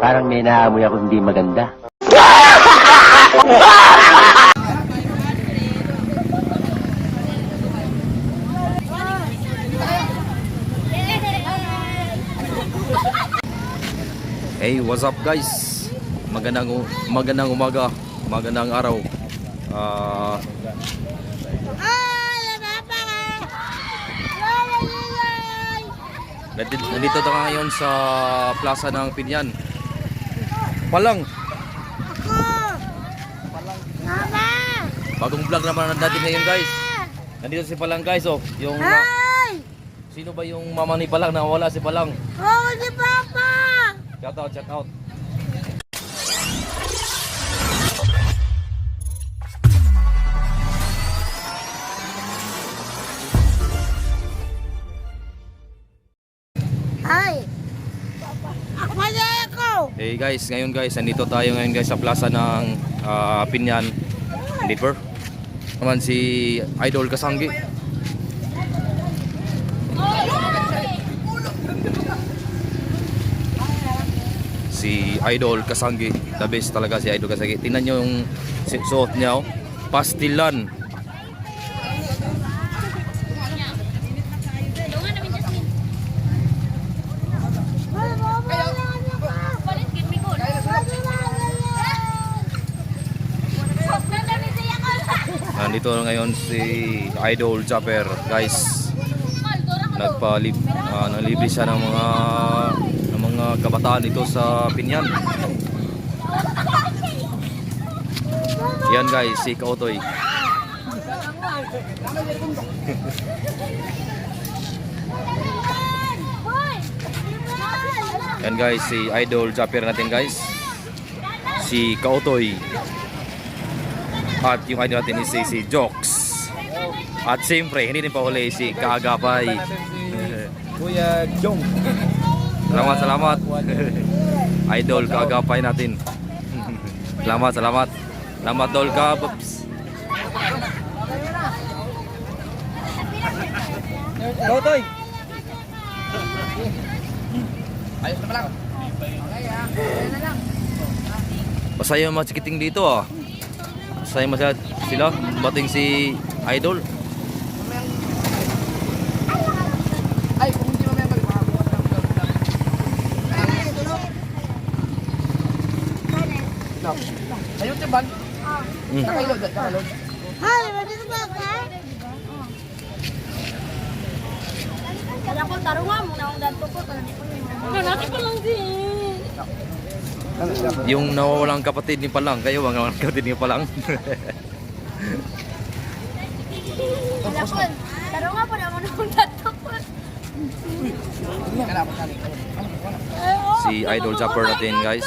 Parang may naamoy ako hindi maganda. Hey, what's up guys? Magandang umaga, magandang araw. Nandito tayo ngayon sa plaza ng Pinyan. Palang. Bagong vlog naman natin ngayon guys. Nandito si Palang guys, oh. Yung sino ba yung mama ni Palang na wala si Palang? Oh, si Papa! Shout out, shout out. Ay! Akmaya ako! Hey guys, ngayon guys, nandito tayo ngayon guys sa plaza ng Pinyan. Nandito naman si Idol Kasanggi. Si Idol Kasanggi, the best talaga si Idol Kasanggi. Tingnan nyo yung suot niya, oh. Pastilan. Nandito ngayon si Idol Chopper, guys. Nalibre siya ng mga kabataan dito sa Pinyan. Yan guys, si Kautoy. Yan guys, si Idol Chopper natin guys. Si Kautoy. At yung idol natin is si Jokes. At siyempre, hindi rin pa huli si Kaagapay. Kuya Jong. Salamat. Idol Kaagapay natin. Salamat. Salamat Dol Kaabs. Totoy. Ayos na lang. Masaya yung mga chikiting dito ah. Masaya masyad sila. Bating si Idol. Ay, kung hindi mamaya magpapagawa. No. Ayun, Tiban. Nakailod. Ay, dito ba ka? Kaya ko tarungan mo na ang dato ko. Natin pa lang din. Yung nawawalang kapatid ni Palang. Kayo ang nawawalang kapatid ni Palang. Kaya ko, tarungan po naman ang dato ko. Si Idol Chopper natin guys.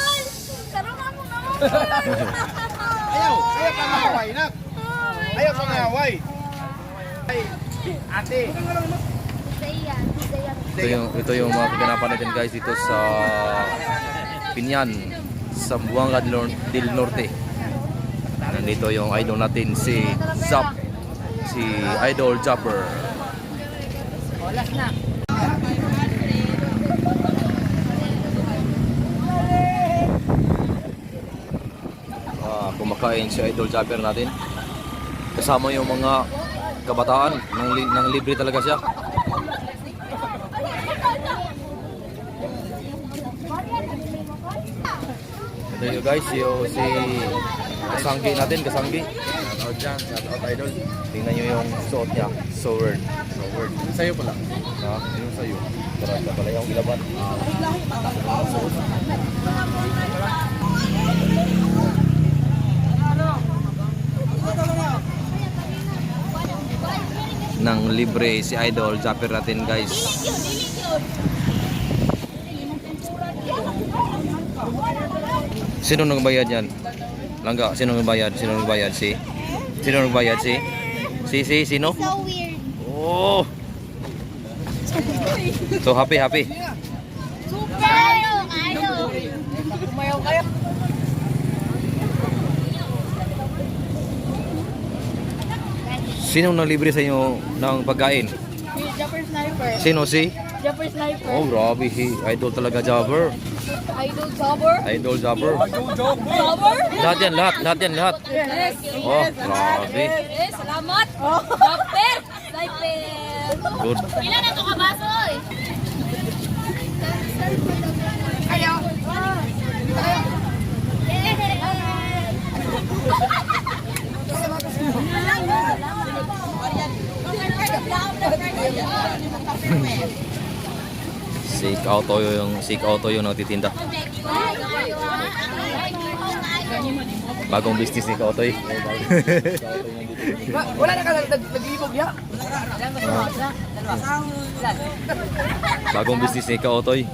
Tarungan mo naman. Ayaw pangaway, nak. Ayaw pangaway. Ay, ate. Ito yung mga kaganapan natin guys dito sa Pinyan, sa Buanga del Norte. Nandito yung idol natin si Zap, si Idol Chopper. Olas na. Kumakain si Idol Chopper natin. Kasama yung mga kabataan, nang libre talaga siya. Ito yung guys, si Kasanggi natin, Kasanggi. Shout out Idol. Tingnan nyo yung suot niya, Sword. Sa'yo pala. Yung sa'yo. Karanda pala yung ilaban. Nang libre si Idol Chopper natin guys. Sino nagbayad yan? Langga, sino nagbayad? Sino nagbayad? Sino nagbayad? Sino? So weird. Oh! So happy. Super! Ayaw! Umayaw kayo. Sino nang libre sa inyo ng pagkain? Jumper sniper. Sino si? Jumper sniper. Oh, grabe. Idol talaga, Jobber. Idol jumper. Idol, Jobber. Jumper? Lahat yan, lahat. Lahat yan, lahat. Yes. Oh, grabe. Yes, salamat. Jumper sniper. Good. Ilan na ito kabaso eh? Ayaw. Si Auto yung nagtitinda. Bagong business ni Auto eh. Wala na ka nag-iibog ya. Bagong business ni Kautoy.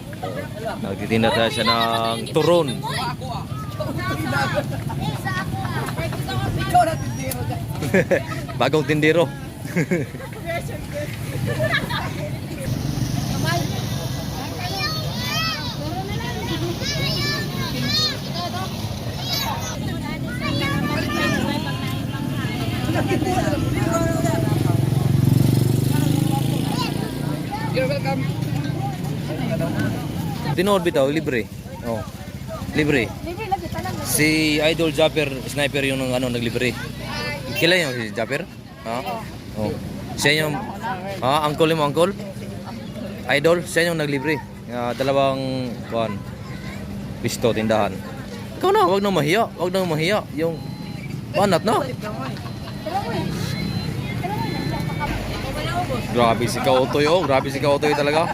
Nagtitinda tayo siya ng turon. Bagong tindero. You're welcome. Tinood bitaw, libre. Oh. Libre. Libre lagi talang. Si Idol Japper Sniper yung naglibre. Kila yung si Japper? Ha? Oh. Siya yung uncle mo, uncle? Idol, siya yung naglibre. Dalawang kuan. Pisto tindahan. Ikaw na, wag na mahiya. Wag na mahiya. Yung banat na. Grabe si Kautoy, oh. Grabe si Kautoy talaga.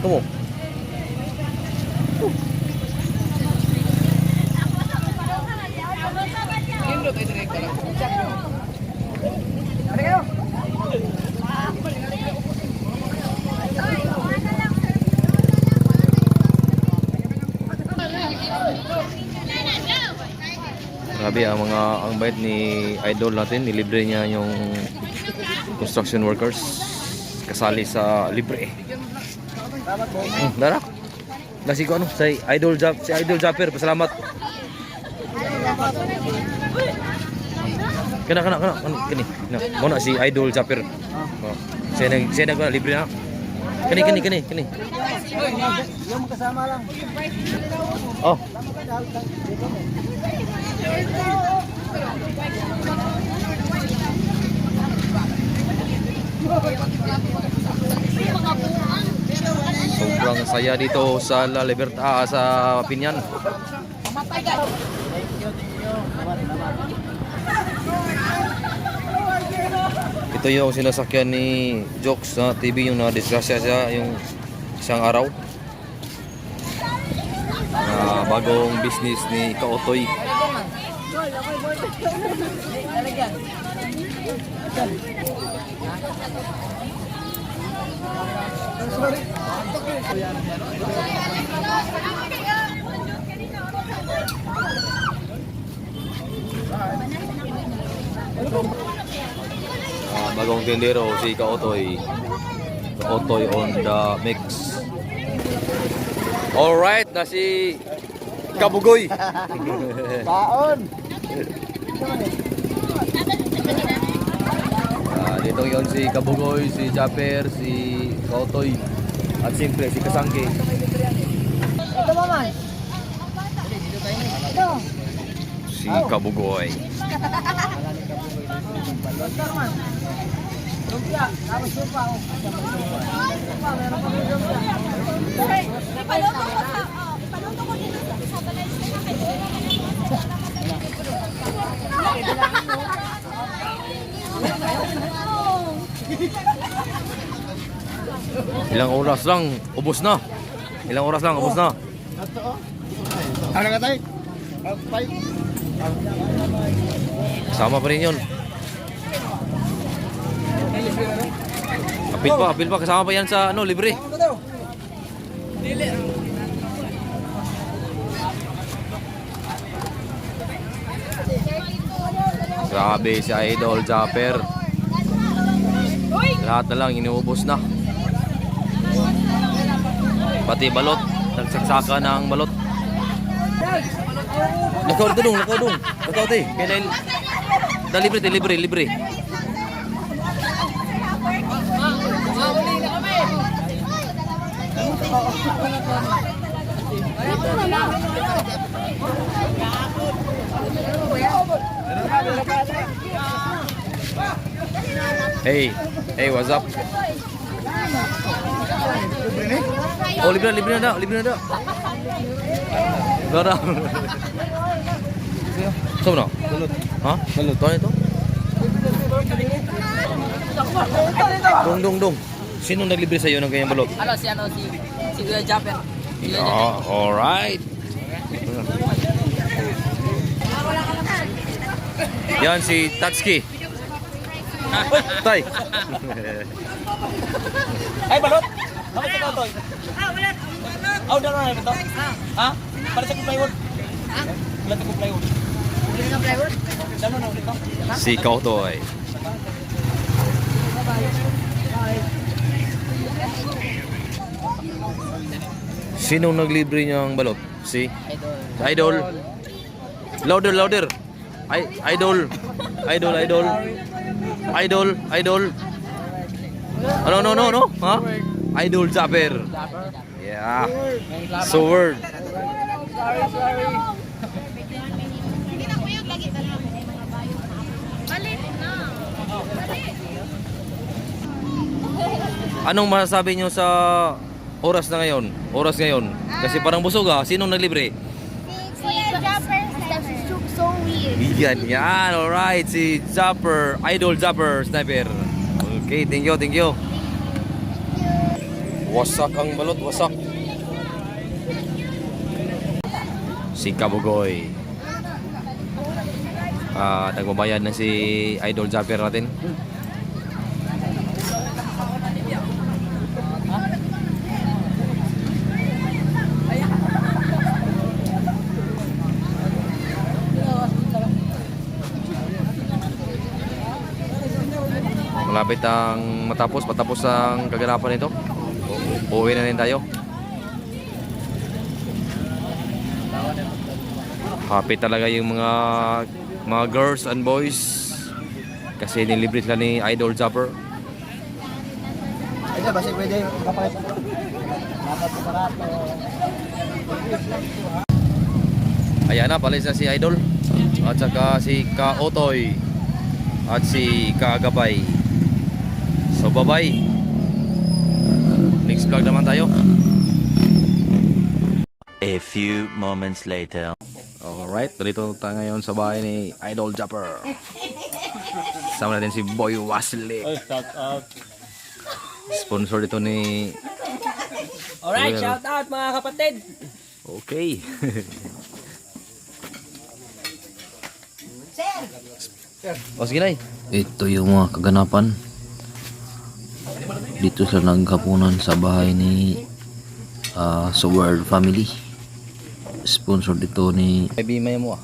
Tumo. Grabe ang bait ni Idol natin, nilibre niya yung construction workers kasali sa libre. Darak. Nasi ko si Idol Japper, pasalamat. Kana kani. Mo na si Idol Japper. Oh. Siya nag libre na. Kani. Yung kasama lang. Oh. Sobrang saya dito sa La Libertad, sa Pinyan. Ito yung sinasakyan ni Jokes na TV, yung na-disgrasya siya yung isang araw. Bagong business ni Kautoy. Bagong tindero si Kautoy. Kautoy on the mix. Alright, na si Kabugoy. Baon. Dito yon si Kabugoy, si Japper, si Kautoy, at siyempre si Kasangke. Ito maman. Ito. Si Kabugoy. Ilang oras lang, ubos na. Ano ka tayo? Sama pa rin yun. Apil pa, kasama pa yan sa libre. Grabe si Idol Japper. Lahat na lang inuubos na. Pati balot, nagsaksakan ng balot. Nakaw dong. Nakaw te. libre, libre, libre. Hey, hey, what's up? Oh, libre na daw, libre na daw. Daw. Saan na? Balot. Ha? Balot. Ito, ito. Dong. Sino naglibre sa'yo ng ganyang balot? Si Kuya Japper. Yeah, alright. Yan si Tatsuki. Tay. Ay, balot! Bakit sa totoy? Ah, wala na ito. Ha? Para sa plywood. Wala sa plywood. Wala sa plywood? Damo na ulit. Si Kautoy. Sinong naglibre niyang balot? Si Idol. Louder, louder. Idol. No. Ha? Idol Japper. Yeah. So word. Anong masasabi niyo sa oras na ngayon? Kasi parang busog ah. Sinong naglibre? Kuya Japper, so weird. Yan. Alright. Si Japper. Idol Japper Sniper. Okay, thank you. Wasak ang balot, wasak. Si Kabugoy. Nagbabayad na si Idol Japper natin. Malapit ang patapos ang kaganapan nito. Uuwi na rin tayo. Happy talaga yung mga girls and boys kasi nilibre sila ni Idol Japper. Ito, basi pwede kapag barato. Ayan na, palis na si Idol at saka si Kautoy at si Kagabay. So bye-bye. Next vlog naman tayo. A few moments later. Alright, dito tayo ngayon sa bahay ni Idol Japper. Sama natin si Boy Wesley. Shout out. Sponsor dito ni... Alright, shout out mga kapatid. Okay. O sige na. Ito yung mga kaganapan. Dito sa nagkapunan sa bahay ni Sword Family. Sponsor dito ni Bimay mo ah.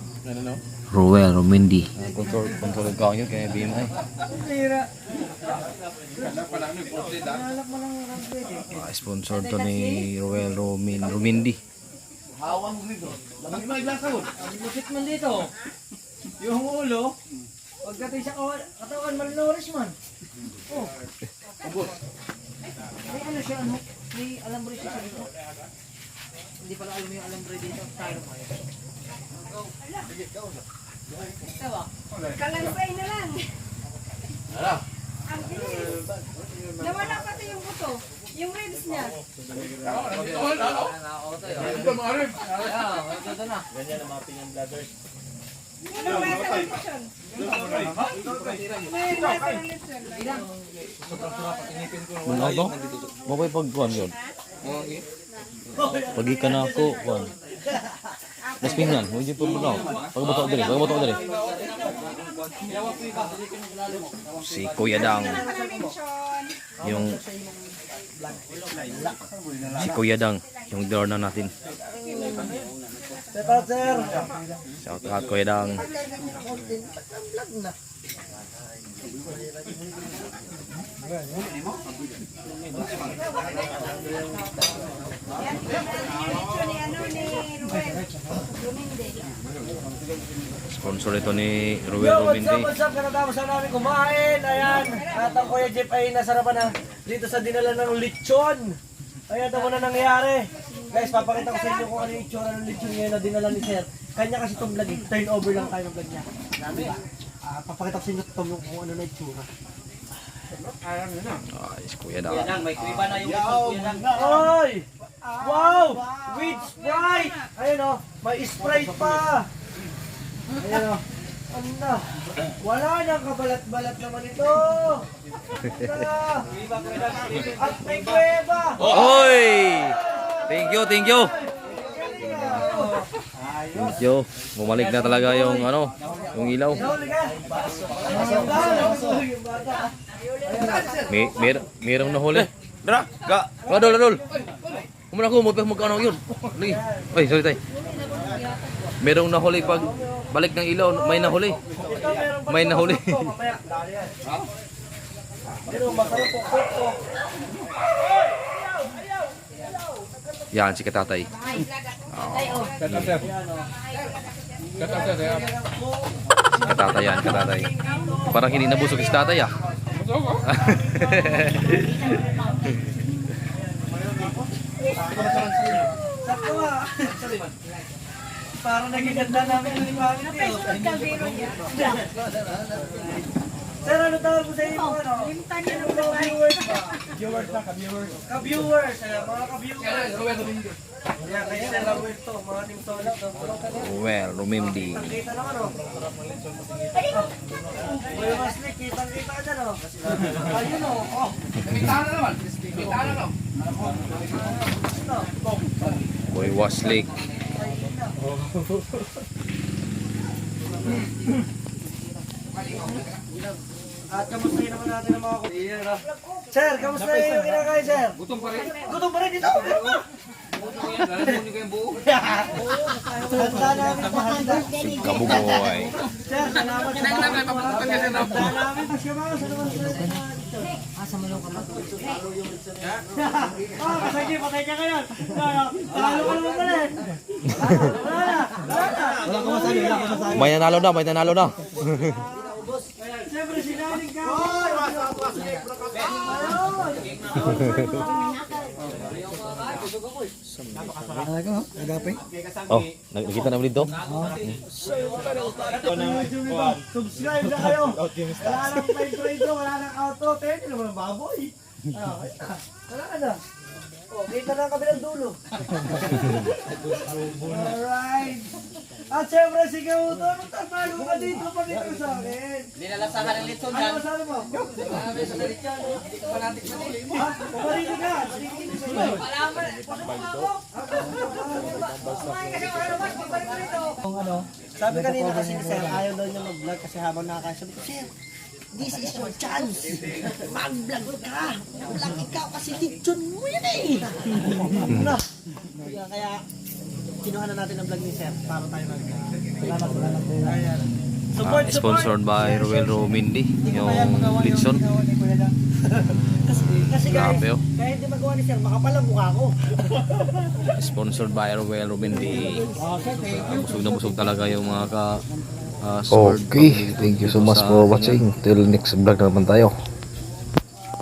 Roel Romindi. Control ka yun kaya Bimay. Sponsor to ni Roel Romindi. Hawang dito. Lamang maglasawod. Ang busit man dito. Yung ulo, pagkatay sa katawan malnourished man. Oh. Ubos. May ano siya, ano? May alambre siya sa dito. Hindi pala alam yung alambre dito. Tayo mo yun. Tawa. Kalansay na lang. Hala. Ang bilis. Nawala pati yung buto. Yung ribs niya. Ganyan ang mga pinyang bladders. Ano ba sa condition? May nasa condition. Ano to? Mabay pagkuhan yun. Pagi ka na ako, kuhan. Mas pinggan, hindi pa mo na. Pagbato dali. Si Kuya Dang. Yung si Kuya Dang, yung door na natin. Shout out Kuya Dang. Sponsor ito ni Ruel Yo, what's Robindi. up, what's up? Katatapos na namin kumain. Ayan, at ang Kuya Jeff ay nasarapan na dito sa dinala ng lechon. Ayan, ito muna nangyayari. Guys, papakita ko sa inyo kung ano yung itsura ng lechon ngayon na dinala ni Sir. Kanya kasi itong vlog, turn over lang tayo ng vlog niya. Papakita ko sa inyo kung ano na itsura. Ay, si Kuya daw. May kriba na yung kuya lang. Oy! Wow! With Sprite! Ayun o, may Sprite pa! Ayun o. Ano na? Wala nang kabalat-balat naman ito! At may kuweba! Oy! Thank you, thank you. Thank you. Bumalik na talaga yung ano, yung ilaw. Nahuli ka? Yung bata. Merong nahuli. Dara, ga. Adol, adol. Kumuna ko, magkano yun. Ay, sorry tay. Merong nahuli pag balik ng ilaw, may nahuli. May nahuli. Pero masarap po. Yan, si Katatay. Katatay yan, katatay. Parang hindi nabusog si tatay ah. Sakto ah. Parang nagiganda namin yung family. Sir, ano tawag mo sa inyo? Ano? Viewers ba? Viewers na, ka-viewers. Ka-viewers, mga ka-viewers. Yan, kay Stella Wirt to, mga team solo. Well, Rumimdi. Kita naman o. Kuya Maslik, kitang-kita ka dyan o. Ayun o. Boy Waslik. At kamustahin naman natin ang mga Sir, kamusta yung kinakain, sir? Gutom pa rin. Gutom pa rin dito. Handa namin pa handa. Kabuboy. Sir, salamat sa mga handa namin. Pasyamas, ano man sila? Sige, patay ka ngayon. Talo ka naman pala eh. Wala na. Wala ka masali, wala ka masali. May nanalo na, may nanalo na. Siyempre, sinaling ka. Oh, nakita na ulit to? Subscribe na kayo. Wala nang trade, wala nang auto. Hindi naman ang baboy. Wala na. Oh, kita na ang kabilang dulo. Alright. At syempre, sige mo ito. Tatago ka dito pa dito sa akin. Nilalasahan ng litson Ano yan. masabi mo? Ha? Pumarinig ka. Pumarinig ka sa iyo. Sabi kanina kasi ni Sir, ayaw daw niya mag-vlog kasi habang nakakain. Sabi ko, Sir, this is your chance. Mag-vlog ka. Vlog ikaw kasi lechon mo yan eh. Kaya, kinuha na natin ang vlog ni Sir para tayo mag-vlog. Salamat. Ayan. Sponsored by Ruel Romindi, yung Litson. Kasi guys, Grabe, oh. kaya hindi magawa ni Sir, makapal ang mukha ko. Sponsored by Ruel Romindi. Busog na busog talaga yung mga Okay, thank you so much for watching. Till next vlog na naman tayo.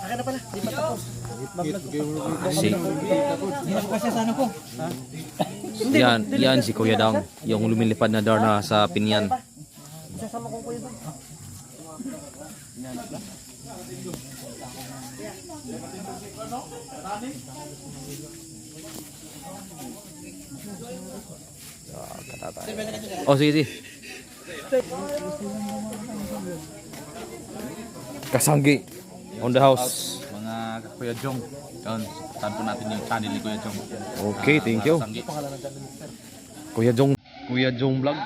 Akin na pala, di pa tapos. Yan si Kuya Dang, yung lumilipad na Darna sa Pinyan. Isasama ko kuya doon. Oh, sige, sige. Kasanggi on the house. Mga Kuya Jong. Yun, tanto natin yung channel ni Kuya Jong. Okay, thank you. Sanggi. Kuya Jong Vlog.